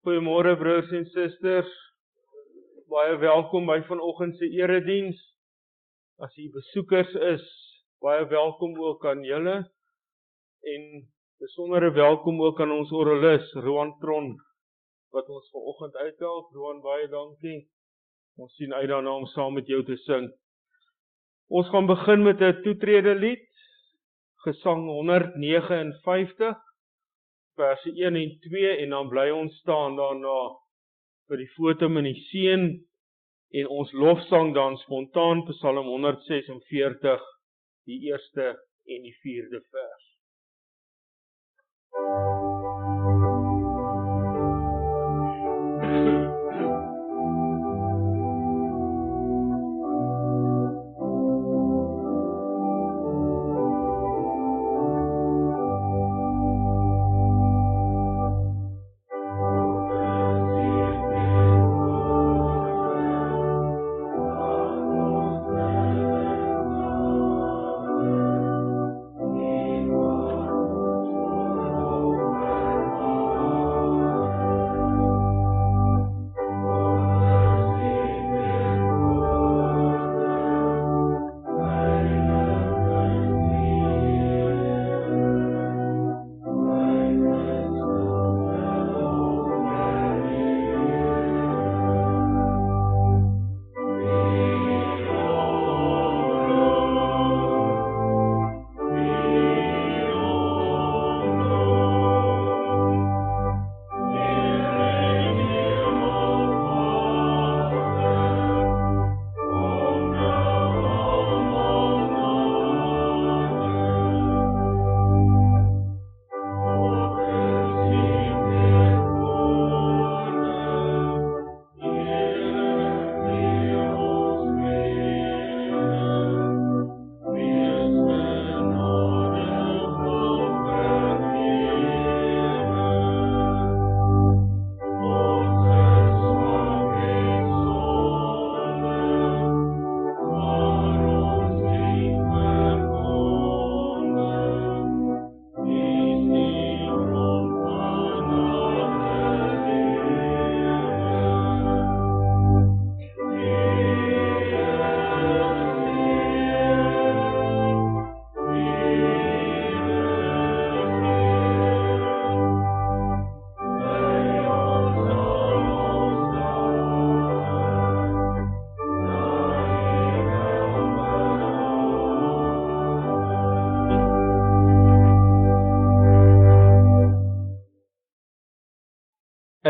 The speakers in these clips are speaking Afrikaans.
Goeiemôre broers en susters, baie welkom by vanoggend se erediens. As u besoekers is, baie welkom ook aan julle en besondere welkom ook aan ons oralis, Roan Tron, wat ons vanoggend uithelp. Roan, baie dankie. Ons sien uit daarna om saam met jou te sing. Ons gaan begin met 'n toetrede lied, Gesang 159. Verse 1 en 2 en dan bly ons staan daarna vir die fotum en die seën en ons lofsang dan spontaan Psalm 146, die eerste en die 4de vers.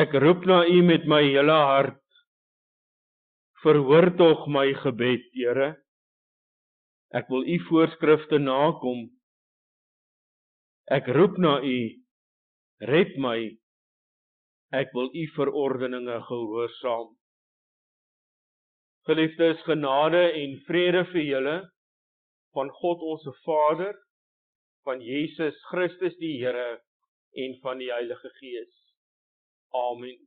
Ek roep na u met my hele hart, verhoor tog my gebed, Here. Ek wil u voorskrifte nakom. Ek roep na u, red my. Ek wil u verordeninge gehoorsaam. Geliefdes, genade en vrede vir julle, van God ons Vader, van Jesus Christus die Here en van die Heilige Gees. Amen.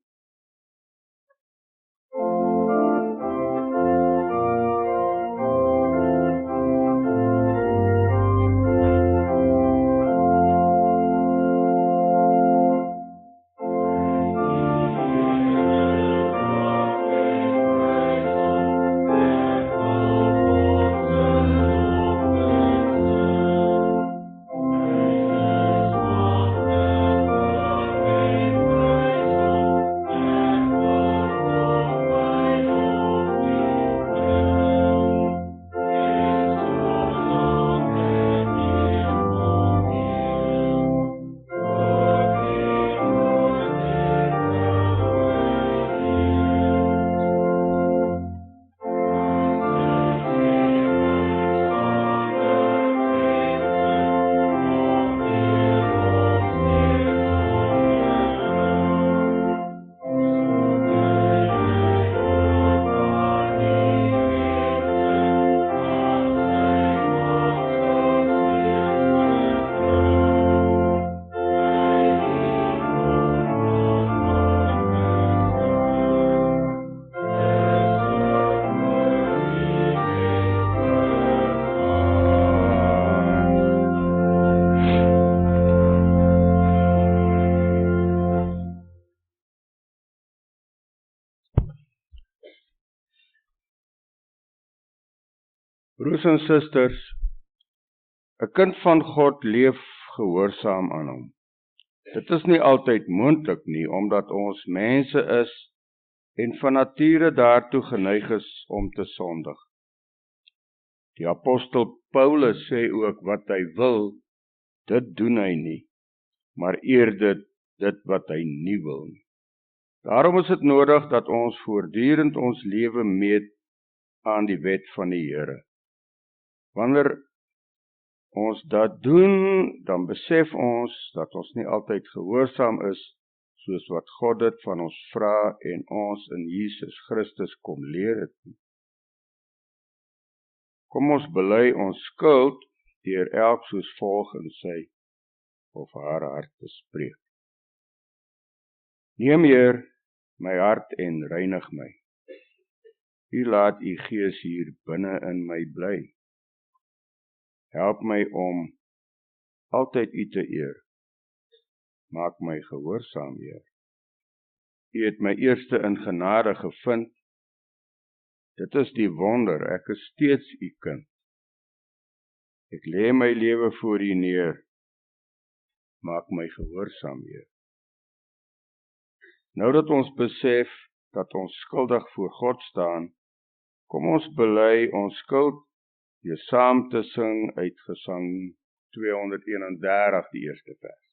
Broers en susters, 'n kind van God leef gehoorsaam aan hom. Dit is nie altyd moontlik nie, omdat ons mense is en van nature daartoe geneig is om te sondig. Die apostel Paulus sê ook wat hy wil, dit doen hy nie, maar eerder dit wat hy nie wil nie. Daarom is dit nodig dat ons voortdurend ons lewe meet aan die wet van die Here. Wanneer ons dit doen, dan besef ons dat ons nie altyd gehoorsaam is, soos wat God dit van ons vra en ons in Jesus Christus kom leer het. Kom ons bely ons skuld deur elk soos volg in sy of haar hart te spreek. Neem Heer my hart en reinig my. U laat u Gees hier binne in my bly. Help my om altyd u te eer. Maak my gehoorsaam, Heer. U het my eerste in genade gevind. Dit is die wonder, ek is steeds u kind. Ek lê my lewe voor u neer. Maak my gehoorsaam, Heer. Nou dat ons besef dat ons skuldig voor God staan, kom ons bely ons skuld deur saam te sing uit Gesang 231, die eerste vers.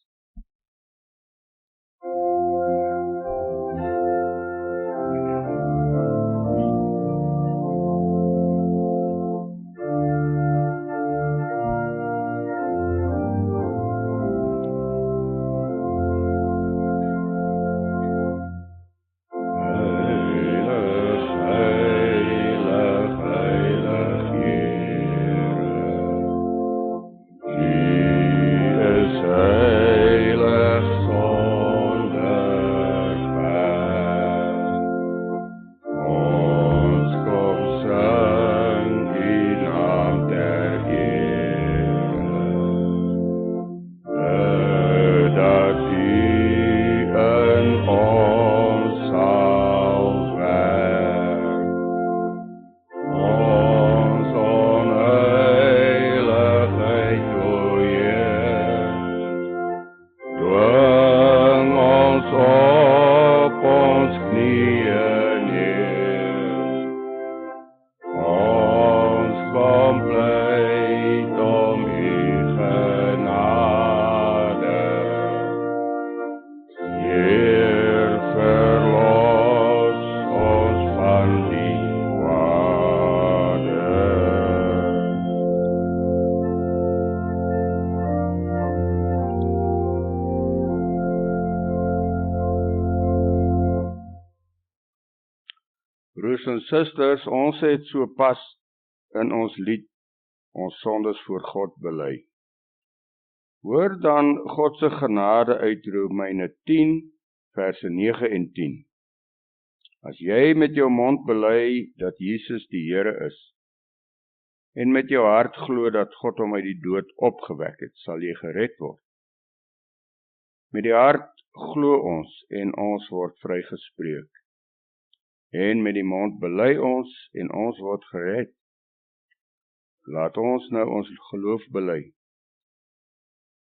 Broers en susters, ons het so pas in ons lied ons sondes voor God bely. Hoor dan God se genade uit Romeine 10, verse 9 en 10. As jy met jou mond bely dat Jesus die Here is, en met jou hart glo dat God hom uit die dood opgewek het, sal jy gered word. Met die hart glo ons en ons word vrygespreek. En met die mond bely ons en ons word gered. Laat ons nou ons geloof bely.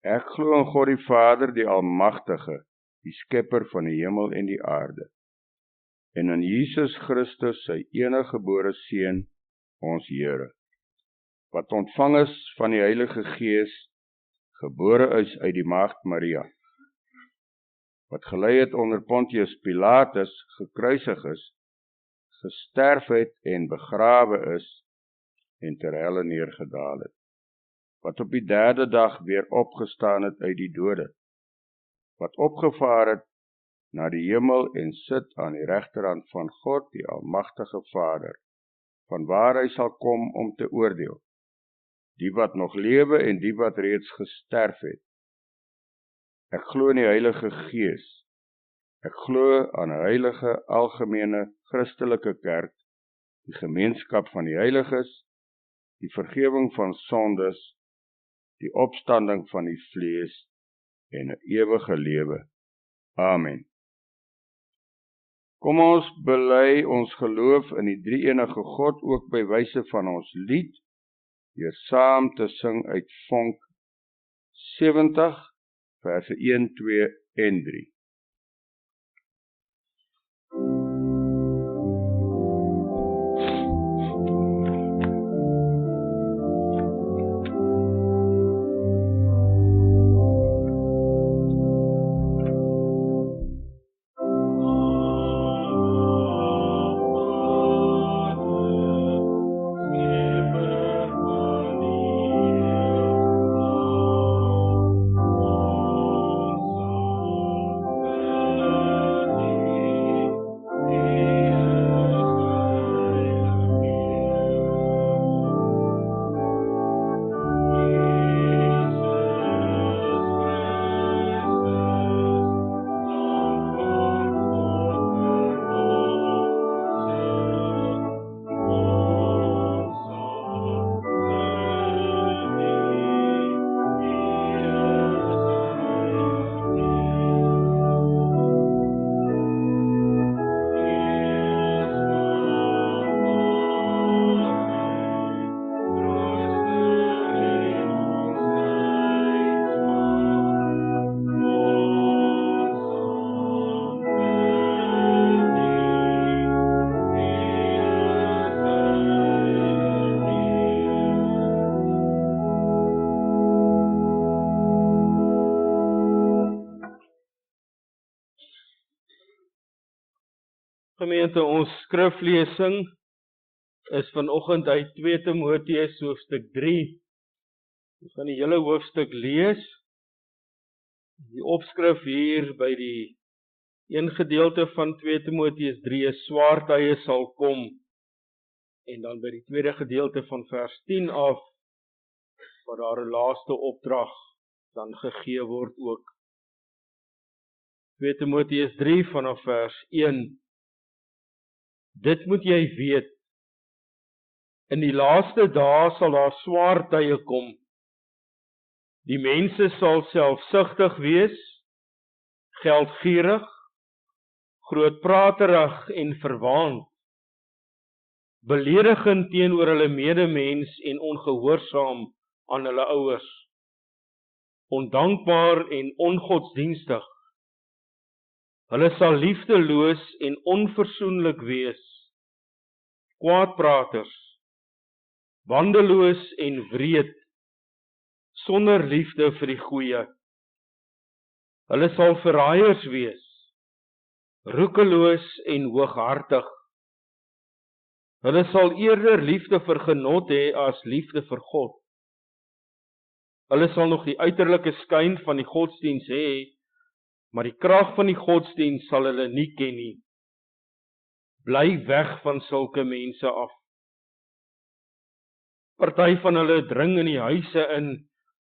Ek glo in God die Vader, die Almagtige, die Skepper van die hemel en die aarde, en in Jesus Christus, sy eniggebore Seun, ons Here, wat ontvang is van die Heilige Gees, gebore is uit die maagd Maria, wat gelei het onder Pontius Pilatus, gekruisig is, gesterf het en begrawe is, en ter helle neergedaal het, wat op die derde dag weer opgestaan het uit die dode, wat opgevaar het na die hemel en sit aan die regterhand van God, die Almagtige Vader, vanwaar hy sal kom om te oordeel, die wat nog lewe en die wat reeds gesterf het. Ek glo in die Heilige Gees. Ek glo aan 'n heilige, algemene, Christelike kerk, die gemeenskap van die heiliges, die vergifnis van sondes, die opstanding van die vlees en 'n ewige lewe. Amen. Kom ons bely ons geloof in die drie-enige God ook by wyse van ons lied deur saam te sing uit Vonk 70, verse 1, 2 en 3. Gemeente, ons skriflesing is vanoggend uit 2 Timoteus hoofstuk 3. Ons gaan die hele hoofstuk lees. Die opskrif hier by die een gedeelte van 2 Timoteus 3 is swaar tye sal kom. En dan by die tweede gedeelte van vers 10 af, waar daar 'n laaste opdrag dan gegee word ook. 2 Timoteus 3 vanaf vers 1. Dit moet jy weet, in die laaste dae sal daar swaar tye kom. Die mense sal selfsugtig wees, geldgierig, grootpraterig en verwaand, beledigend teenoor hulle medemens en ongehoorsaam aan hulle ouers, ondankbaar en ongodsdienstig. Hulle sal liefdeloos en onversoenlik wees, kwaadpraters, bandeloos en wreed, sonder liefde vir die goeie. Hulle sal verraaiers wees, roekeloos en hooghartig. Hulle sal eerder liefde vir genot hê as liefde vir God. Hulle sal nog die uiterlike skyn van die godsdiens hê, maar die krag van die godsdiens sal hulle nie ken nie. Bly weg van sulke mense af. Party van hulle dring in die huise in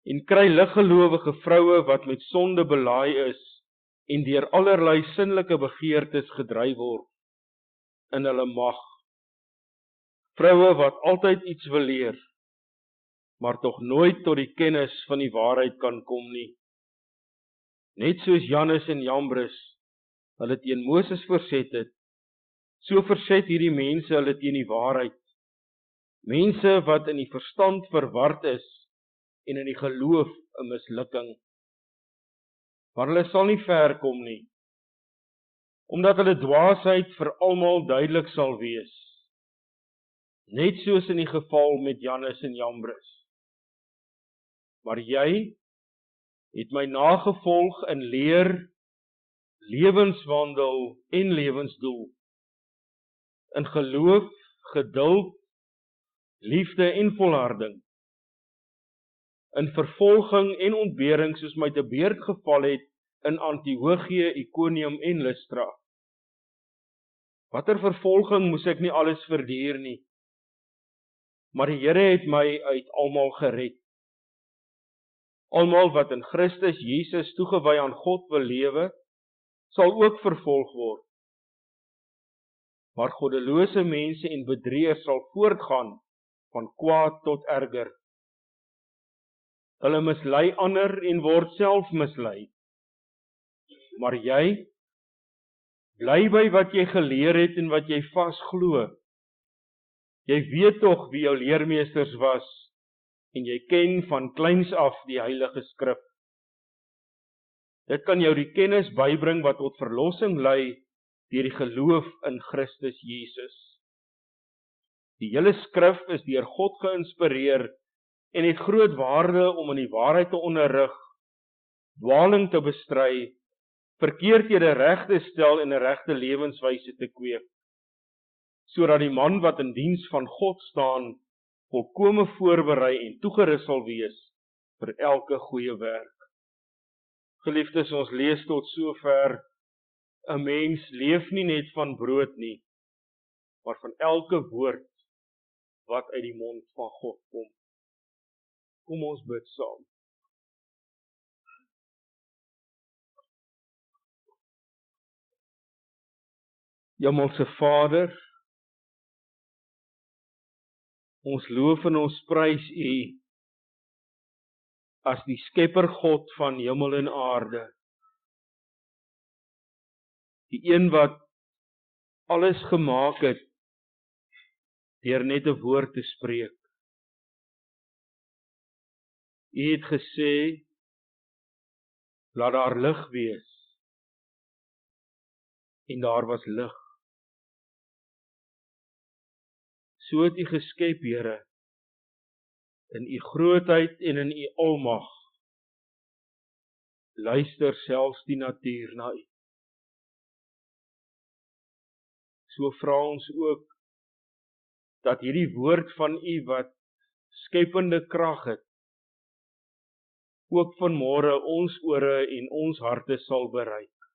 en kry liggelowige vroue wat met sonde belaai is en deur allerlei sinnelike begeertes gedryf word in hulle mag. Vroue wat altyd iets wil leer, maar tog nooit tot die kennis van die waarheid kan kom nie. Net soos Jannes en Jambres hulle teen Moses verset het, so verset hierdie mense hulle teen die waarheid. Mense wat in die verstand verward is en in die geloof 'n mislukking. Maar hulle sal nie ver kom nie, omdat hulle dwaasheid vir almal duidelik sal wees. Net soos in die geval met Jannes en Jambres. Maar jy het my nagevolg in leer, lewenswandel en lewensdoel. In geloof, geduld, liefde en volharding. In vervolging en ontbering soos my te beurt geval het in Antiochië, Iconium en Lystra. Watter vervolging moes ek nie alles verduur nie, maar die Here het my uit almal gered. Almal wat in Christus Jesus toegewy aan God wil lewe, sal ook vervolg word. Maar goddelose mense en bedrieërs sal voortgaan van kwaad tot erger. Hulle mislei ander en word self mislei. Maar jy, bly by wat jy geleer het en wat jy vas glo. Jy weet tog wie jou leermeesters was en jy ken van kleins af die Heilige Skrif. Dit kan jou die kennis bybring wat tot verlossing lei deur die geloof in Christus Jesus. Die hele Skrif is deur God geïnspireer en het groot waarde om in die waarheid te onderrig, dwaling te bestry, verkeerdhede reg te stel en 'n regte lewenswyse te kweek, sodat die man wat in diens van God staan, volkome voorberei en toegerus sal wees vir elke goeie werk. Geliefdes, ons lees tot sover, 'n mens leef nie net van brood nie, maar van elke woord wat uit die mond van God kom. Kom ons bid saam. Hemelse Vader, ons loof en ons prys U as die Skepper God van hemel en aarde. Die een wat alles gemaak het deur net 'n woord te spreek. U het gesê, laat daar lig wees. En daar was lig. So het U geskep, Here, in U grootheid en in U almag. Luister selfs die natuur na U. So vra ons ook, dat hierdie woord van U wat skepende krag het, ook vanmôre ons ore en ons harte sal bereik.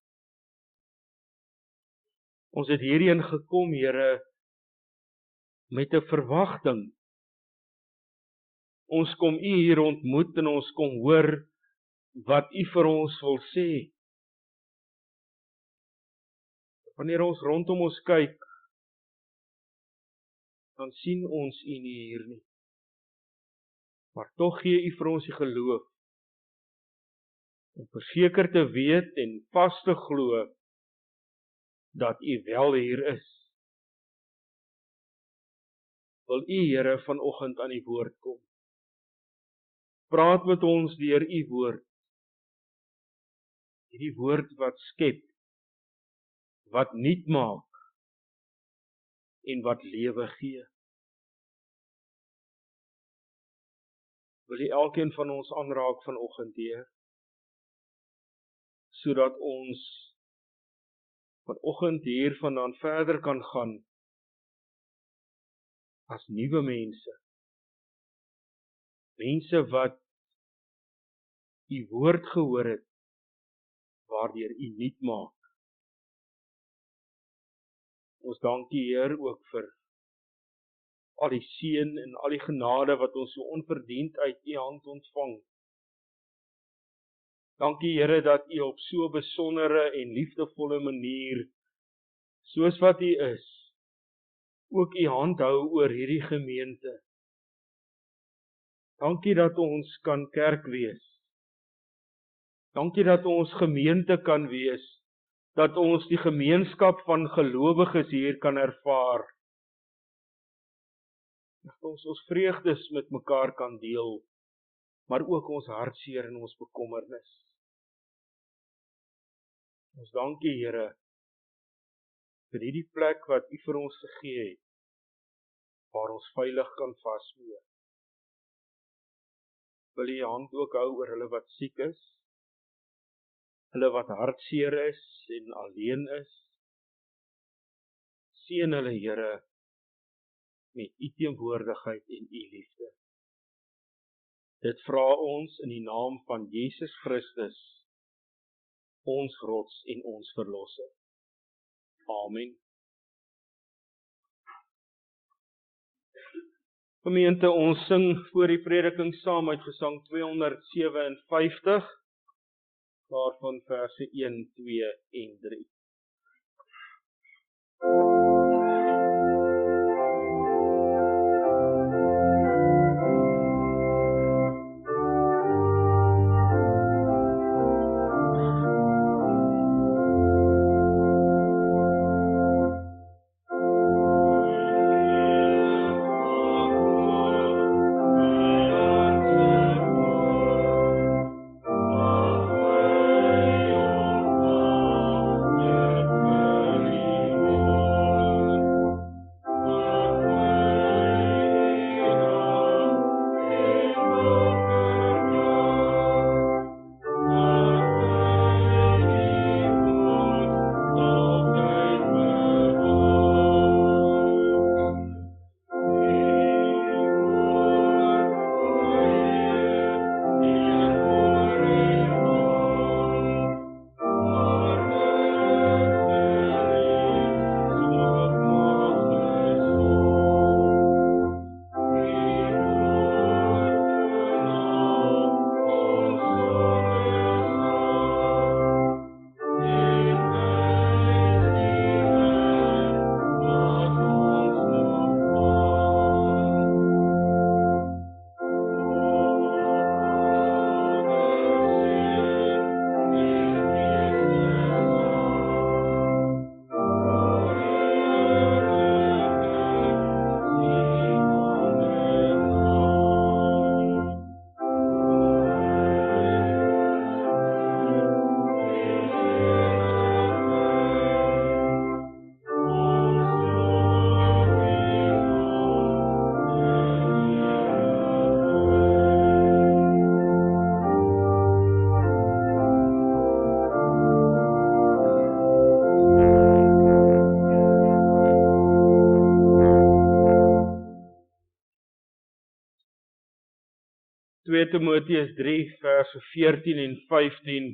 Ons het hierheen gekom, Here, met 'n verwagting. Ons kom U hier ontmoet en ons kom hoor wat U vir ons wil sê. Wanneer ons rondom ons kyk, dan sien ons U nie hier nie. Maar tog gee U vir ons die geloof om verseker te weet en vas te glo dat U wel hier is. Wil U, Here, vanoggend aan die woord kom. Praat met ons deur U woord. Hierdie woord wat skep, wat nuut maak en wat lewe gee. Wil U elkeen van ons aanraak vanoggend, Heer, sodat ons vanoggend hiervandaan verder kan gaan as nuwe mense. Mense wat U woord gehoor het, waardeur U nuut maak. Ons dank U, Heer, ook vir al die seën en al die genade wat ons so onverdiend uit U hand ontvang. Dankie, Here, dat U op so 'n besondere en liefdevolle manier, soos wat U is, ook U hand hou oor hierdie gemeente. Dankie dat ons kan kerk wees. Dankie dat ons gemeente kan wees, dat ons die gemeenskap van gelowiges hier kan ervaar. Dat ons vreugdes met mekaar kan deel, maar ook ons hartseer en ons bekommernis. Ons dank U, Here, vir hierdie plek wat U vir ons gegee het, waar ons veilig kan vasmeer. Wil U hand ook hou oor hulle wat siek is, hulle wat hartseer is en alleen is. Seën hulle, Here, met U teenwoordigheid en U liefde. Dit vra ons in die naam van Jesus Christus, ons rots en ons verlosser. Amen. Gemeente, ons sing voor die prediking saam uit Gesang 257, daarvan verse 1, 2 en 3. 2 Timoteus 3 vers 14 en 15.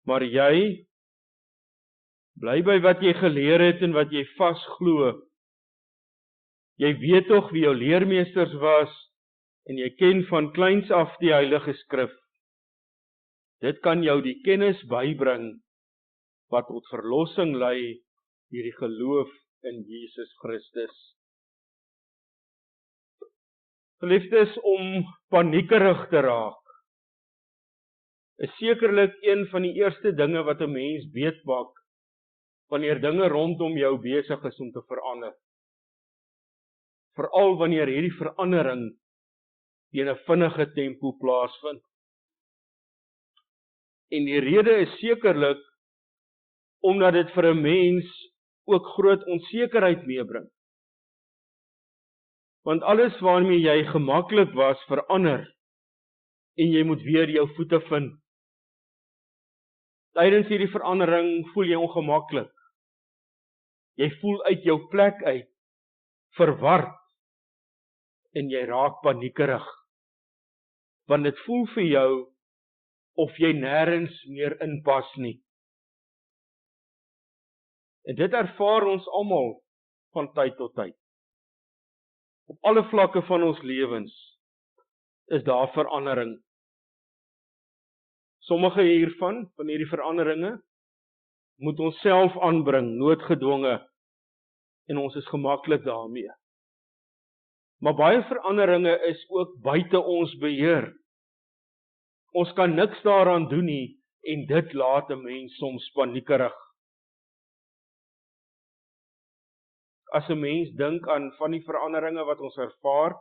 Maar jy bly by wat jy geleer het en wat jy vasglo. Jy weet tog wie jou leermeesters was en jy ken van kleins af die Heilige Skrif. Dit kan jou die kennis bybring wat tot verlossing lei deur die geloof in Jesus Christus. Geliefdes, om paniekerig te raak, is sekerlik een van die eerste dinge wat 'n mens beetpak wanneer dinge rondom jou besig is om te verander. Veral wanneer hierdie verandering in 'n vinnige tempo plaasvind. En die rede is sekerlik omdat dit vir 'n mens ook groot onsekerheid meebring. Want alles waarmee jy gemaklik was, verander en jy moet weer jou voete vind. Tydens hierdie verandering voel jy ongemaklik. Jy voel uit jou plek uit, verward en jy raak paniekerig. Want dit voel vir jou of jy nêrens meer inpas nie. En dit ervaar ons almal van tyd tot tyd. Op alle vlakke van ons lewens is daar verandering. Sommige hiervan, van hierdie veranderinge, moet ons self aanbring, noodgedwonge, en ons is gemaklik daarmee. Maar baie veranderinge is ook buite ons beheer. Ons kan niks daaraan doen nie, en dit laat 'n mens soms paniekerig. As 'n mens dink aan van die veranderinge wat ons ervaar,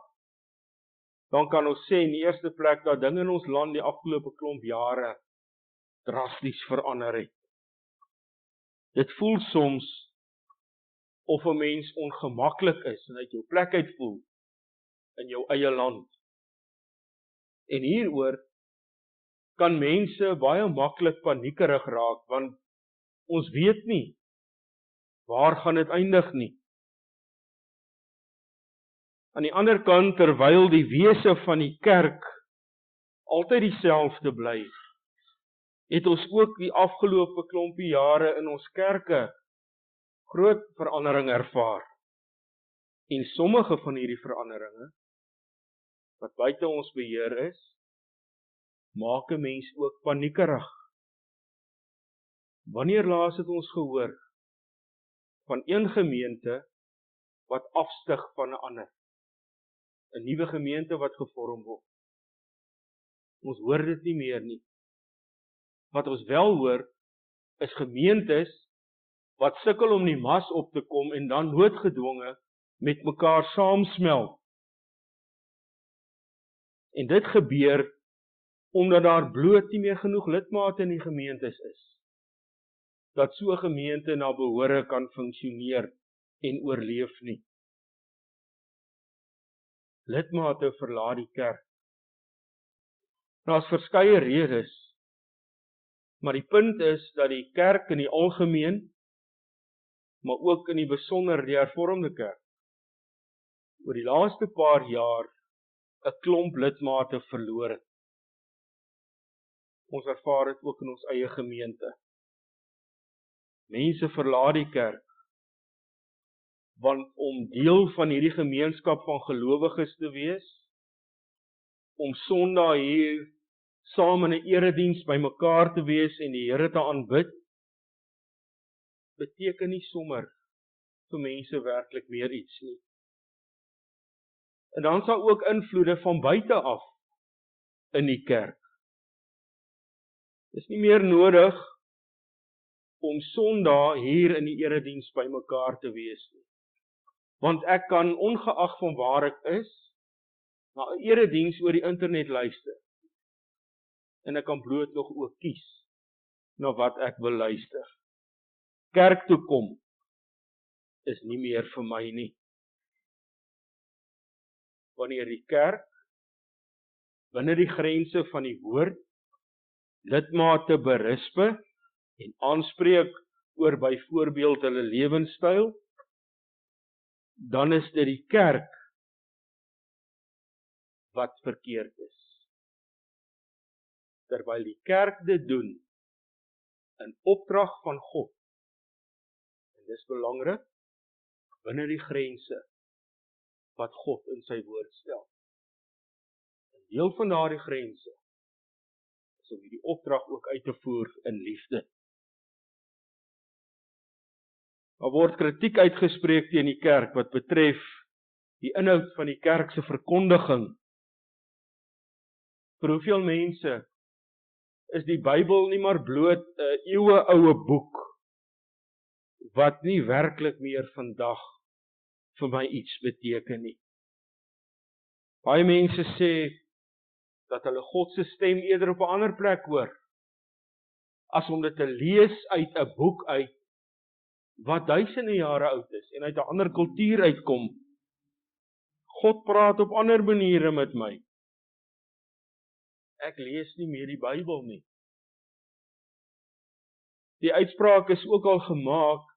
dan kan ons sê in die eerste plek dat dinge in ons land die afgelope klomp jare drasties verander het. Dit voel soms of 'n mens ongemaklik is en uit jou plek uit voel in jou eie land. En hieroor kan mense baie maklik paniekerig raak, want ons weet nie waar gaan dit eindig nie. Aan die ander kant, terwyl die wese van die kerk altyd dieselfde bly, het ons ook die afgelope klompie jare in ons kerke groot verandering ervaar. En sommige van hierdie veranderinge, wat buite ons beheer is, maak 'n mens ook paniekerig. Wanneer laas het ons gehoor van een gemeente wat afstyg van 'n ander? 'n Nuwe gemeente wat gevorm word. Ons hoor dit nie meer nie. Wat ons wel hoor, is gemeentes wat sukkel om die mas op te kom en dan noodgedwonge met mekaar saamsmelt. En dit gebeur omdat daar bloot nie meer genoeg lidmate in die gemeentes is, dat so 'n gemeente na behore kan funksioneer en oorleef nie. Lidmate verlaat die kerk. Daar's verskeie redes, maar die punt is dat die kerk in die algemeen, maar ook in die besonder die hervormde kerk, oor die laaste paar jaar 'n klomp lidmate verloor het. Ons ervaar dit ook in ons eie gemeente. Mense verlaat die kerk, want om deel van hierdie gemeenskap van gelowiges te wees, om Sondag hier saam in 'n erediens by mekaar te wees en die Here te aanbid, beteken nie sommer vir mense werklik meer iets nie. En dan sal ook invloede van buite af in die kerk. Dis nie meer nodig om Sondag hier in die erediens by mekaar te wees nie. Want ek kan ongeag van waar ek is, na 'n erediens oor die internet luister. En ek kan bloot nog ook kies na wat ek wil luister. Kerk toe kom is nie meer vir my nie. Wanneer die kerk binne die grense van die woord lidmate berispe en aanspreek oor byvoorbeeld hulle lewenstyl, dan is dit die kerk wat verkeerd is. Terwyl die kerk dit doen, in opdrag van God, en dis belangrik, binne die grense, wat God in sy woord stel. En deel van daardie grense, is om hierdie opdrag ook uit te voer in liefde. Daar word kritiek uitgespreek teen die kerk, wat betref die inhoud van die kerk se verkondiging. Vir hoeveel mense is die Bybel nie maar bloot 'n eeueoue boek, wat nie werklik meer vandag vir my iets beteken nie. Baie mense sê dat hulle God se stem eerder op 'n ander plek hoor, as om dit te lees uit 'n boek uit, wat duisende jare oud is, en uit 'n ander kultuur uitkom. God praat op ander maniere met my. Ek lees nie meer die Bybel nie. Die uitspraak is ook al gemaak,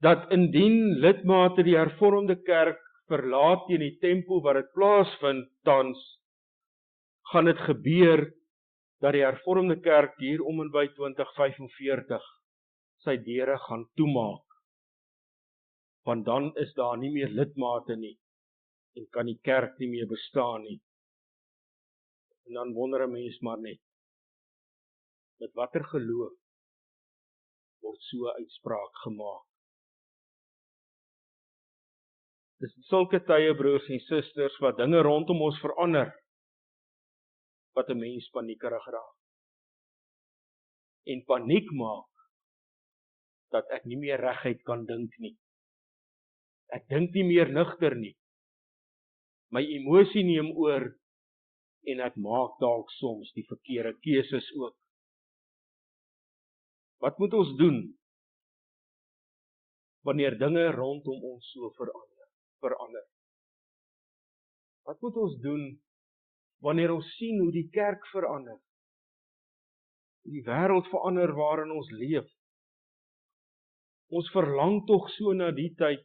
dat indien lidmate die hervormde kerk verlaat teen die tempo wat dit plaasvind tans, gaan dit gebeur dat die hervormde kerk hier om en by 2045 sy deure gaan toemaak. Want dan is daar nie meer lidmate nie, en kan die kerk nie meer bestaan nie. En dan wonder 'n mens maar net, met watter geloof word so 'n uitspraak gemaak. Dis sulke tye, broers en susters, wat dinge rondom ons verander, wat 'n mens paniekerig raak. En paniek maak, dat ek nie meer reguit kan dink nie. Ek dink nie meer nugter nie. My emosie neem oor, en ek maak dalk soms die verkeerde keuses ook. Wat moet ons doen, wanneer dinge rondom ons so verander? Wat moet ons doen, wanneer ons sien hoe die kerk verander? Die wêreld verander waarin ons leef. Ons verlang tog so na die tyd,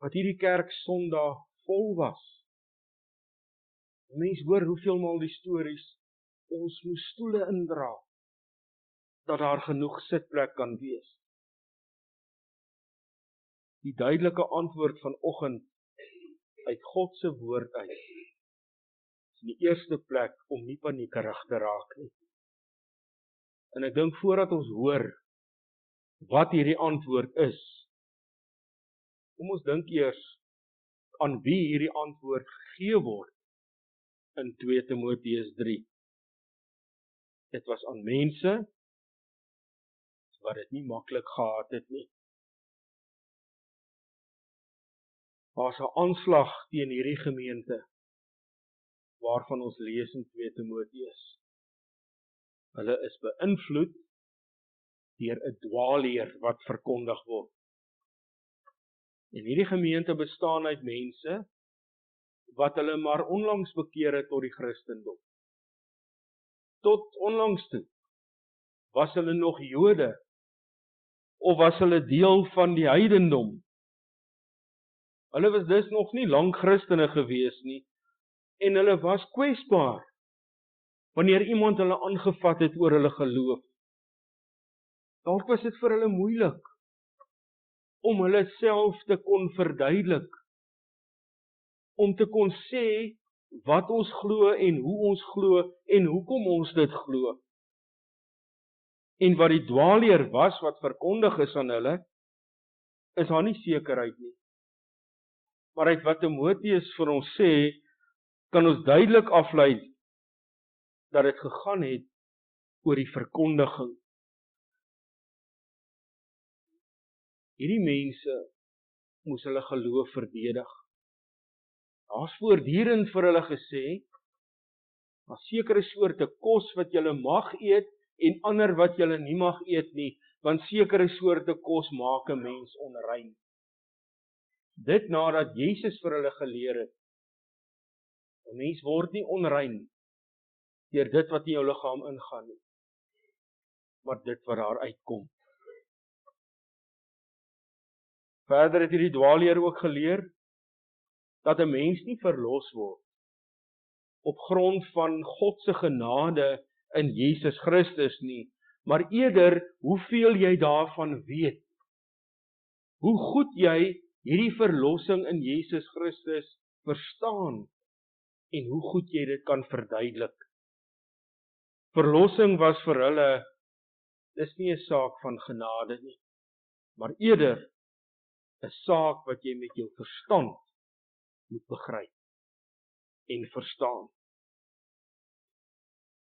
wat hierdie kerk Sondag vol was. Mense hoor hoeveel maal die stories, ons moes stoele indra, dat daar genoeg sitplek kan wees. Die duidelike antwoord vanoggend uit God se woord uit, is in die eerste plek om nie paniekerig te raak nie. En ek dink voordat ons hoor wat hierdie antwoord is, kom ons dink eers aan wie hierdie antwoord gegee word in 2 Timoteus 3. Dit was aan mense wat dit nie maklik gehad het nie. Daar's 'n aanslag teen hierdie gemeente, waarvan ons lees in 2 Timoteus. Hulle is beïnvloed deur 'n dwaalleer wat verkondig word. En hierdie gemeente bestaan uit mense, wat hulle maar onlangs bekeer het tot die Christendom. Tot onlangs toe, was hulle nog Jode, of was hulle deel van die heidendom. Hulle was dus nog nie lank Christene gewees nie, en hulle was kwesbaar, wanneer iemand hulle aangevat het oor hulle geloof. Dalk was dit vir hulle moeilik, om hulle self te kon verduidelik, om te kon sê, wat ons glo, en hoe ons glo, en hoekom ons dit glo. En wat die dwaalleer was, wat verkondig is aan hulle, is daar nie sekerheid nie. Maar uit wat Timoteus vir ons sê, kan ons duidelik aflei, dat dit gegaan het oor die verkondiging. Hierdie mense moes hulle geloof verdedig. Daar's voortdurend vir hulle gesê, maar sekere soorte kos wat julle mag eet, en ander wat julle nie mag eet nie, want sekere soorte kos maak 'n mens onrein. Dit nadat Jesus vir hulle geleer het, 'n mens word nie onrein deur dit wat in jou liggaam ingaan nie, maar dit wat daar uitkom. Verder het hierdie dwaalleer ook geleer, dat 'n mens nie verlos word op grond van God se genade in Jesus Christus nie, maar eerder hoeveel jy daarvan weet. Hoe goed jy hierdie verlossing in Jesus Christus verstaan en hoe goed jy dit kan verduidelik. Verlossing was vir hulle, dis nie 'n saak van genade nie, maar eerder 'n saak wat jy met jou verstand moet begryp en verstaan.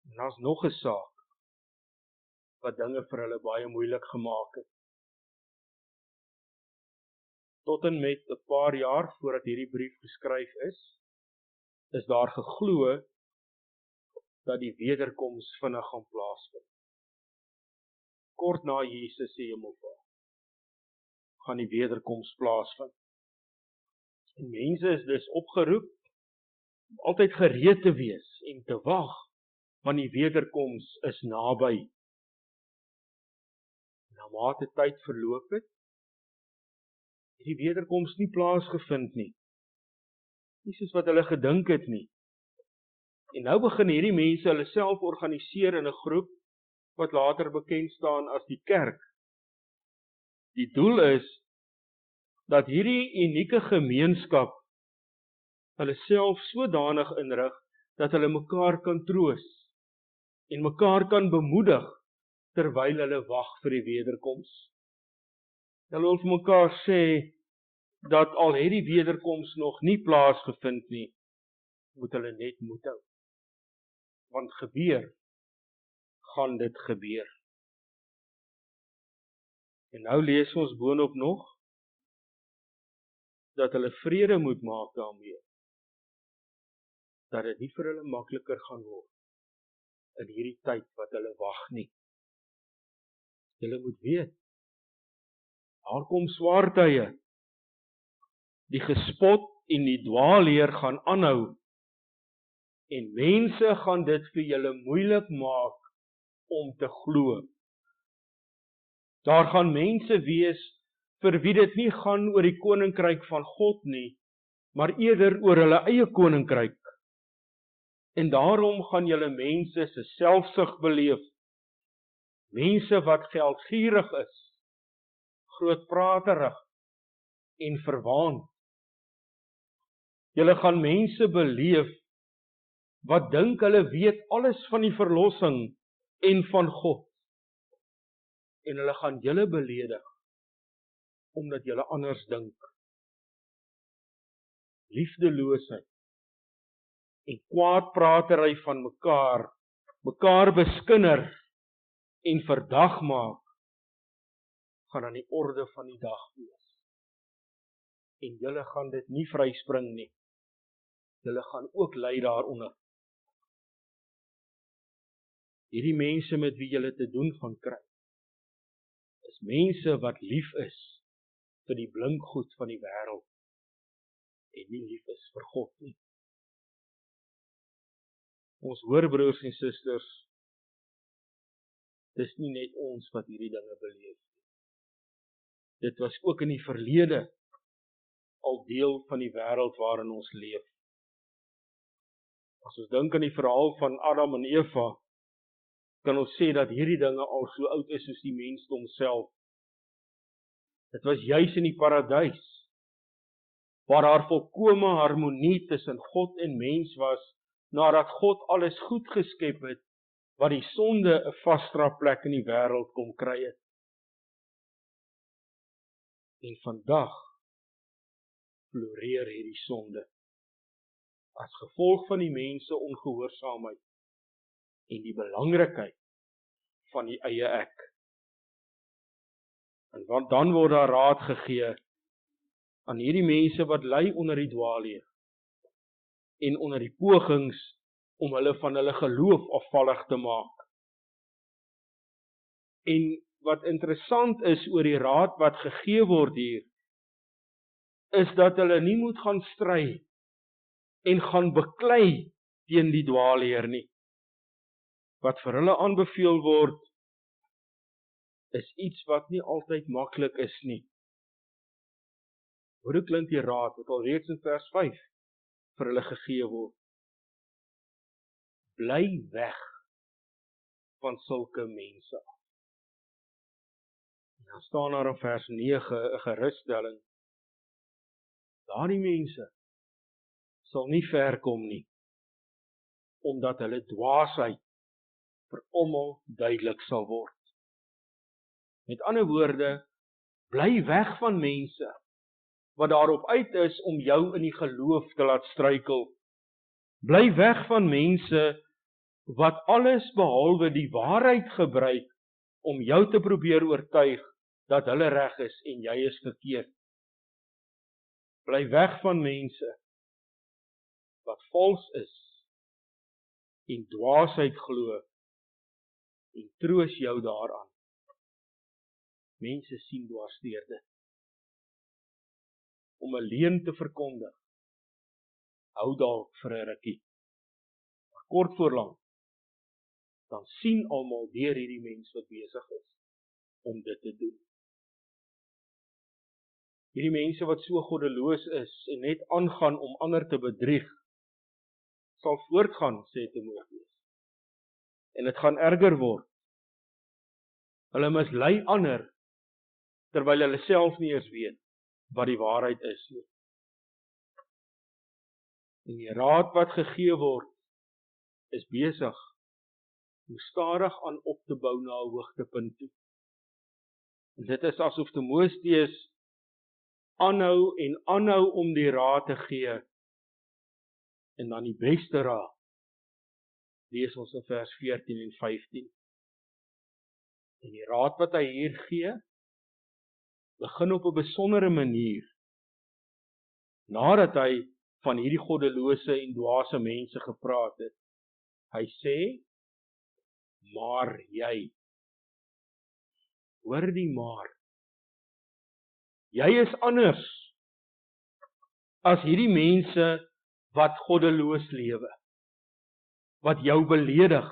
En daar's nog 'n saak wat dinge vir hulle baie moeilik gemaak het. Tot en met 'n paar jaar voordat hierdie brief geskryf is daar geglo dat die wederkoms vinnig gaan plaasvind. Kort na Jesus se hemelvaart gaan die wederkoms plaasvind. En mense is dus opgeroep om altyd gereed te wees en te wag, want die wederkoms is naby. Na mate tyd verloop het die wederkoms nie plaasgevind nie. Nie soos wat hulle gedink het nie. En nou begin hierdie mense hulle self organiseer in 'n groep wat later bekend staan as die kerk. Die doel is dat hierdie unieke gemeenskap hulle self sodanig inrig dat hulle mekaar kan troos en mekaar kan bemoedig terwyl hulle wag vir die wederkoms. Hulle wil vir mekaar sê dat al het die wederkoms nog nie plaasgevind nie, moet hulle net moed hou. Want gaan dit gebeur. En nou lees ons boonop nog dat hulle vrede moet maak daarmee, dat dit nie vir hulle makliker gaan word in hierdie tyd wat hulle wag nie. Julle moet weet, daar kom swaar tye. Die gespot en die dwaalleer gaan aanhou, en mense gaan dit vir julle moeilik maak om te glo. Daar gaan mense wees vir wie dit nie gaan oor die koninkryk van God nie, maar eerder oor hulle eie koninkryk. En daarom gaan julle mense se selfsug beleef. Mense wat geldgierig is, grootpraterig en verwaand. Julle gaan mense beleef wat dink hulle weet alles van die verlossing en van God. En hulle gaan julle beledig omdat julle anders dink. Liefdeloosheid en kwaadpratery van mekaar beskinder en verdag maak, gaan aan die orde van die dag wees. En julle gaan dit nie vryspring nie. Julle gaan ook ly daaronder. Hierdie mense met wie julle te doen gaan kry, is mense wat lief is vir die blinkgoed van die wêreld en nie lief is vir God nie. Ons hoor, broers en susters, dis nie net ons wat hierdie dinge beleef nie. Dit was ook in die verlede al deel van die wêreld waarin ons leef. As ons dink aan die verhaal van Adam en Eva, kan ons sê dat hierdie dinge al so oud is soos die mensdom self. Dit was juis in die paradys, waar daar volkome harmonie tussen God en mens was, nadat God alles goed geskep het, wat die sonde 'n vasdraplek in die wêreld kom kry het. En vandag floreer hierdie sonde, as gevolg van die mense ongehoorsaamheid en die belangrikheid van die eie ek. En want dan word daar raad gegee aan hierdie mense wat ly onder die dwaalleer en onder die pogings om hulle van hulle geloof afvallig te maak. En wat interessant is oor die raad wat gegee word hier, is dat hulle nie moet gaan stry en gaan beklei teen die dwaalleer nie. Wat vir hulle aanbeveel word, is iets wat nie altyd maklik is nie. Hoe klink die raad wat alreeds in vers 5 vir hulle gegee word? bly weg van sulke mense. En dan staan daar in vers 9 'n gerusstelling. Daardie mense sal nie ver kom nie, omdat hulle dwaasheid vir almal duidelik sal word. Met ander woorde, bly weg van mense wat daarop uit is om jou in die geloof te laat struikel. Bly weg van mense wat alles behalwe die waarheid gebruik om jou te probeer oortuig dat hulle reg is en jy is verkeerd. Bly weg van mense wat vals is en dwaasheid glo en troos jou daaraan. Mense sien dwarsdeur dit. Om 'n leuen te verkondig, hou dalk vir 'n rukkie. Maar kort voor lank, dan sien almal deur hierdie mens wat besig is om dit te doen. Hierdie mense wat so goddeloos is en net aangaan om ander te bedrieg, sal voortgaan, sê Timoteus. En dit gaan erger word. Hulle mislei ander, terwyl hulle self nie eens weet wat die waarheid is nie. En die raad wat gegee word, is besig om stadig aan op te bou na 'n hoogtepunt toe. En dit is asof Timoteus aanhou om die raad te gee. En dan die beste raad, lees ons in vers 14 en 15. En die raad wat hy hier gee, begin op 'n besondere manier, nadat hy van hierdie goddelose en dwaase mense gepraat het. Hy sê, maar jy, hoor die maar, jy is anders as hierdie mense wat goddeloos lewe, wat jou beledig,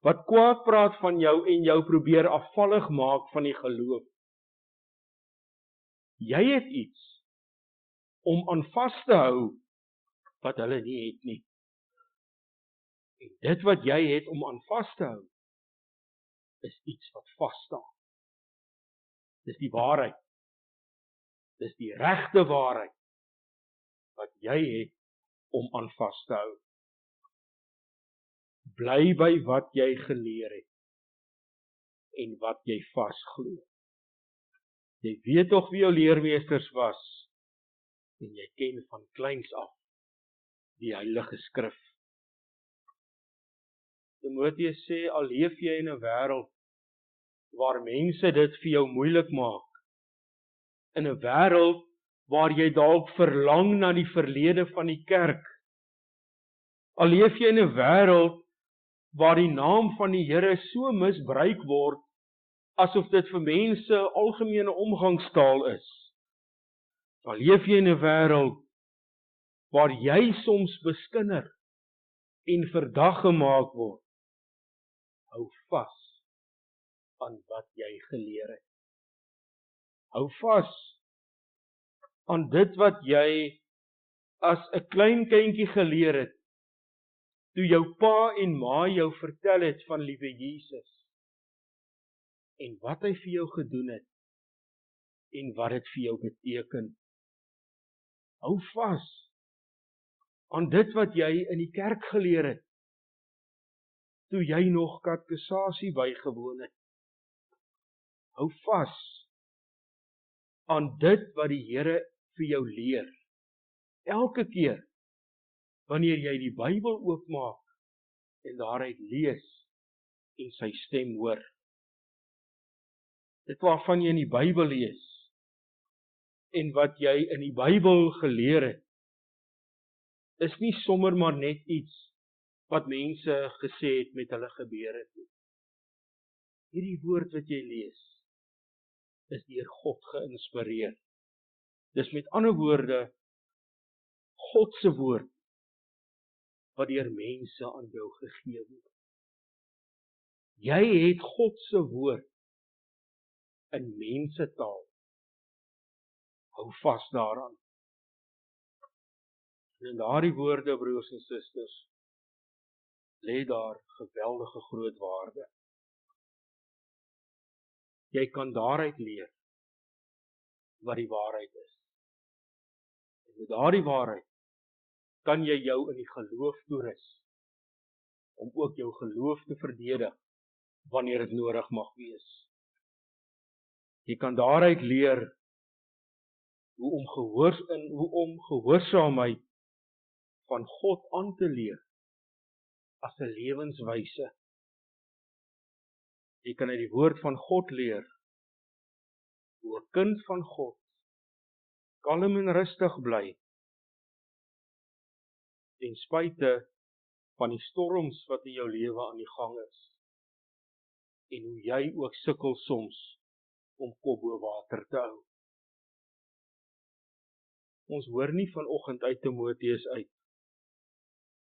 wat kwaad praat van jou en jou probeer afvallig maak van die geloof. Jy het iets om aan vas te hou wat hulle nie het nie. En dit wat jy het om aan vas te hou, is iets wat vas staan. Dis die waarheid. Dis die regte waarheid wat jy het om aan vas te hou. Bly by wat jy geleer het en wat jy vasglo. Jy weet tog wie jou leermeesters was en jy ken van kleins af die Heilige Skrif. Timoteus sê, al leef jy in 'n wêreld waar mense dit vir jou moeilik maak, in 'n wêreld waar jy dalk verlang na die verlede van die kerk, al leef jy in 'n wêreld waar die naam van die Here so misbruik word, asof dit vir mense algemene omgangstaal is, al leef jy in 'n wêreld waar jy soms beskinder en verdag gemaak word, hou vas aan wat jy geleer het. Hou vas aan dit wat jy as 'n klein kindjie geleer het, toe jou pa en ma jou vertel het van liewe Jesus, en wat hy vir jou gedoen het, en wat dit vir jou beteken. Hou vas aan dit wat jy in die kerk geleer het, toe jy nog katekisasie bygewoon het. Hou vas aan dit wat die Here vir jou leer. Elke keer wanneer jy die Bybel oopmaak en daaruit lees en sy stem hoor. Dit waarvan jy in die Bybel lees en wat jy in die Bybel geleer het, is nie sommer maar net iets wat mense gesê het met hulle gebeur het nie. Hierdie woord wat jy lees, is deur God geïnspireer. Dis met ander woorde, God se woord, wat deur mense aan jou gegee word. Jy het God se woord in mensetaal. Hou vas daaraan. En daardie woorde, broers en susters, lê daar geweldige groot waarde. Jy kan daaruit leer wat die waarheid is. En met daardie waarheid kan jy jou in die geloof toerus, om ook jou geloof te verdedig, wanneer dit nodig mag wees. Jy kan daaruit leer hoe om gehoorsaamheid van God aan te leer, as 'n lewenswyse. Jy kan uit die woord van God leer, hoe 'n kind van God kalm en rustig bly, ten spyte van die storms wat in jou lewe aan die gang is, en hoe jy ook sukkel soms om kop bo water te hou. Ons hoor nie vanoggend uit Timoteus uit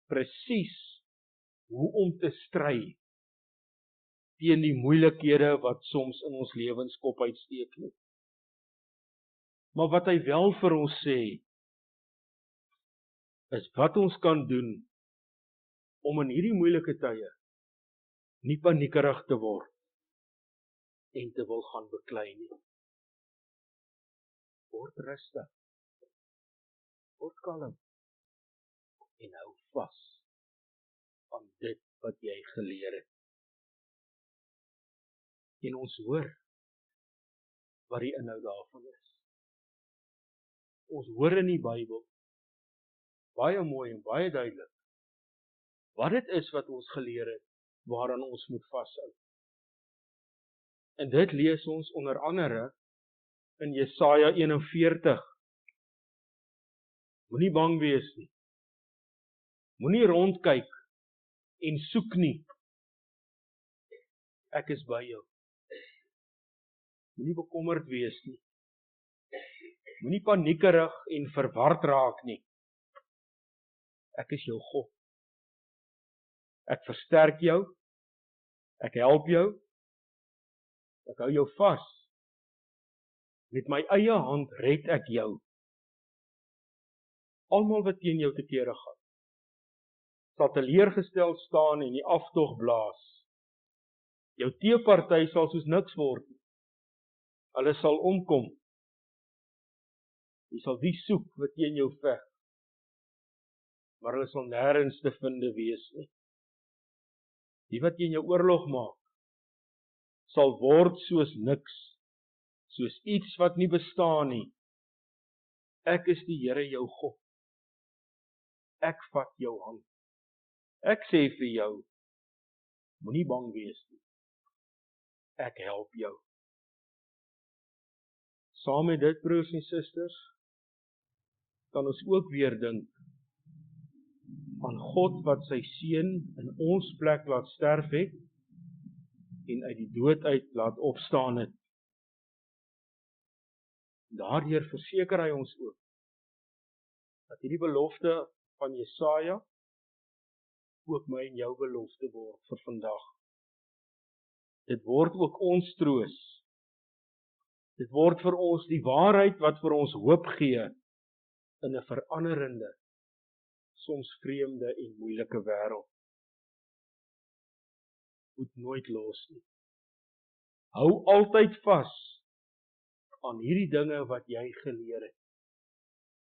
presies hoe om te stry teen die moeilikhede wat soms in ons lewens kop uitsteek nie. Maar wat hy wel vir ons sê, is wat ons kan doen om in hierdie moeilike tye nie paniekerig te word en te wil gaan beklei nie. Word rustig, word kalm en hou vas aan dit wat jy geleer het. En ons hoor wat die inhoud daarvan is. Ons hoor in die Bybel baie mooi en baie duidelik wat dit is wat ons geleer het, waaraan ons moet vashou. En dit lees ons onder andere in Jesaja 41. Moenie bang wees nie. Moenie rondkyk en soek nie. Ek is by jou. Moenie bekommerd wees nie. Moenie paniekerig en verward raak nie. Ek is jou God. Ek versterk jou. Ek help jou. Ek hou jou vas. Met my eie hand red ek jou. Almal wat teen jou te kere gaan, sal teleurgestel staan en die aftog blaas. Jou teeparty sal soos niks word. Hulle sal omkom. Jy sal die soek wat teen jou veg, maar hulle sal nêrens te vind wees nie. Die wat teen jou oorlog maak, sal word soos niks, soos iets wat nie bestaan nie. Ek is die Here jou God. Ek vat jou hand. Ek sê vir jou, moenie bang wees nie. Ek help jou. Saam met dit, broers en susters, kan ons ook weer dink aan God wat sy seun in ons plek laat sterf het en uit die dood uit laat opstaan het. Daardeur verseker hy ons ook dat hierdie belofte van Jesaja ook my en jou belofte word vir vandag. Dit word ook ons troos. Dit word vir ons die waarheid wat vir ons hoop gee in 'n veranderende, soms vreemde en moeilike wêreld. Moet nooit los nie. Hou altyd vas aan hierdie dinge wat jy geleer het,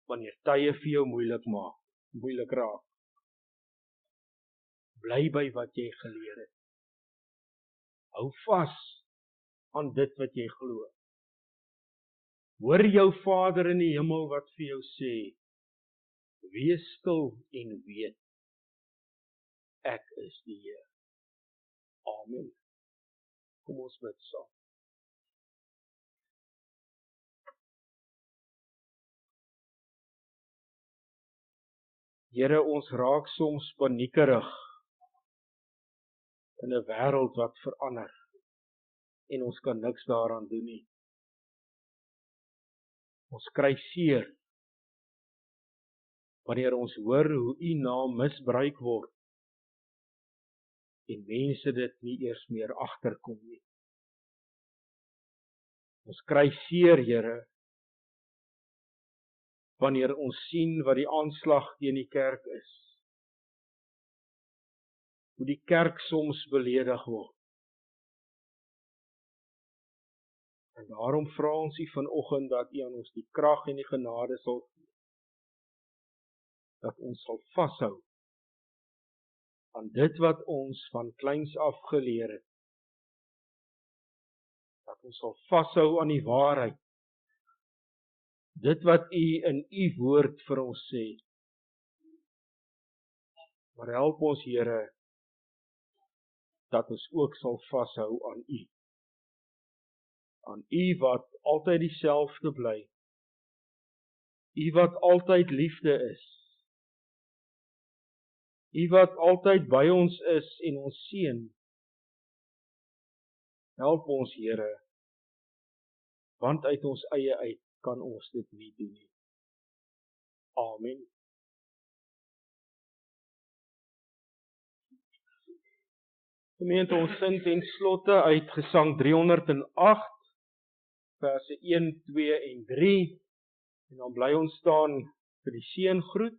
wanneer tye vir jou moeilik raak. Bly by wat jy geleer het. Hou vas aan dit wat jy glo. Hoor jou Vader in die hemel wat vir jou sê, wees stil en weet, ek is die Here. Amen. Kom ons bid saam. Here, ons raak soms paniekerig in 'n wêreld wat verander en ons kan niks daaraan doen nie. Ons kry seer wanneer ons hoor hoe U naam misbruik word en mense dit nie eers meer agterkom nie. Ons kry seer, Here, wanneer ons sien wat die aanslag teen die kerk is. hoe die kerk soms beledig word. En daarom vra ons U vanoggend dat U aan ons die krag en die genade sal gee, dat ons sal vashou aan dit wat ons van kleins af geleer het, dat ons sal vashou aan die waarheid, dit wat U in U woord vir ons sê. Maar help ons, Here, dat ons ook sal vashou aan U. Aan U wat altyd dieselfde bly. U wat altyd liefde is. U wat altyd by ons is en ons seën. Help ons, Here, want uit ons eie uit kan ons dit nie doen nie. Amen. Gemeente, ons sing ten slotte uit Gesang 308, verse 1, 2 en 3, en dan bly ons staan vir die seëngroet.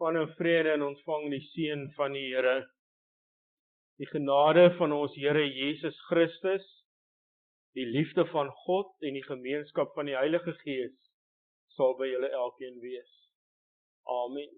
Gaan in vrede en ontvang die seën van die Here. Die genade van ons Here Jesus Christus, die liefde van God en die gemeenskap van die Heilige Gees sal by julle elkeen wees. Amen.